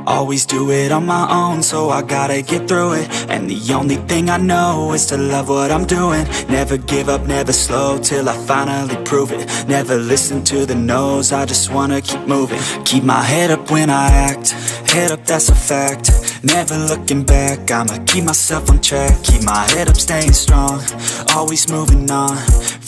Always do it on my own, so I gotta get through it. And the only thing I know is to love what I'm doing. Never give up, never slow, till I finally prove it. Never listen to the no's, I just wanna keep moving. Keep my head up when I act, head up, that's a fact. Never looking back, I'ma keep myself on track. Keep my head up, staying strong, always moving on.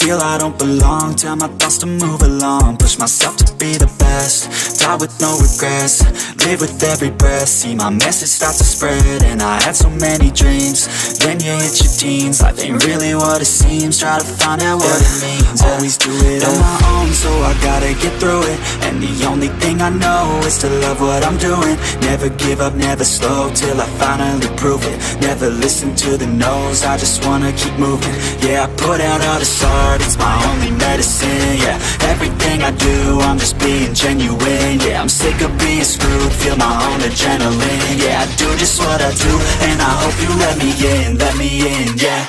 Feel I don't belong, tell my thoughts to move along. Push myself to be the best, die with no regrets. Live with every breath, see my message start to spread. And I had so many dreams, then you hit your teens. Life ain't really what it seems, try to find out what it means. Always do it on my own, so I gotta get through it. And the only thing I know is to love what I'm doing. Never give up, never slow, till I finally prove it. Never listen to the no's, I just wanna keep moving. Yeah, I put out all this art, it's my only medicine. Yeah, everything I do, I'm just being genuine. Yeah, I'm sick of being screwed, feel my own adrenaline. Yeah, I do just what I do, and I hope you let me in, yeah.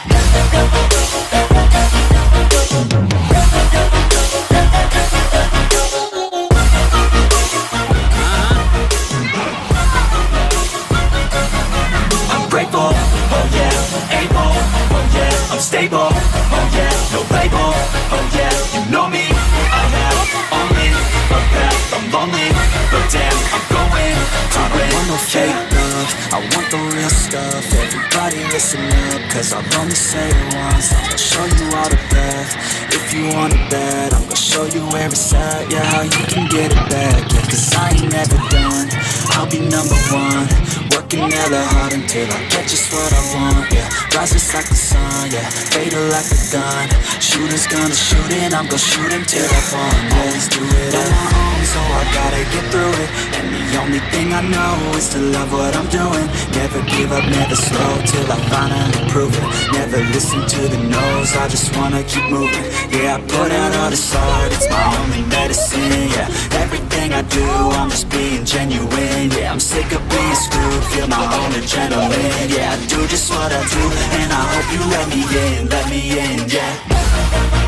I'm grateful, oh yeah, able, oh yeah, I'm stable, oh yeah, no label, oh yeah, you know me, I have only a path, I'm lonely, but damn, I'm going to win. I want no fake love, I want the real stuff. Everybody listen up, cause I'll only say it once. I'm gonna show you all the path, if you want it bad. I'm gonna show you where it's at, yeah, how you can get it back. Yeah, cause I ain't never done, I'll be number one. Working hella hard until I get just what I want, yeah. Rises like the sun, yeah, fatal like a gun. Shooters gonna shoot and I'm gonna shoot until I fall. Always do it on my own, so I gotta get through it. And the only thing I know is to love what I'm doing. Never give up, never slow, till I finally prove it. Never listen to the no's, I just wanna keep moving. Yeah, I put out all this art, it's my only medicine. Yeah, everything I do, I'm just being genuine. Yeah, I'm sick of being screwed, feel my own adrenaline. Yeah, I do just what I do, and I hope you let me in, yeah.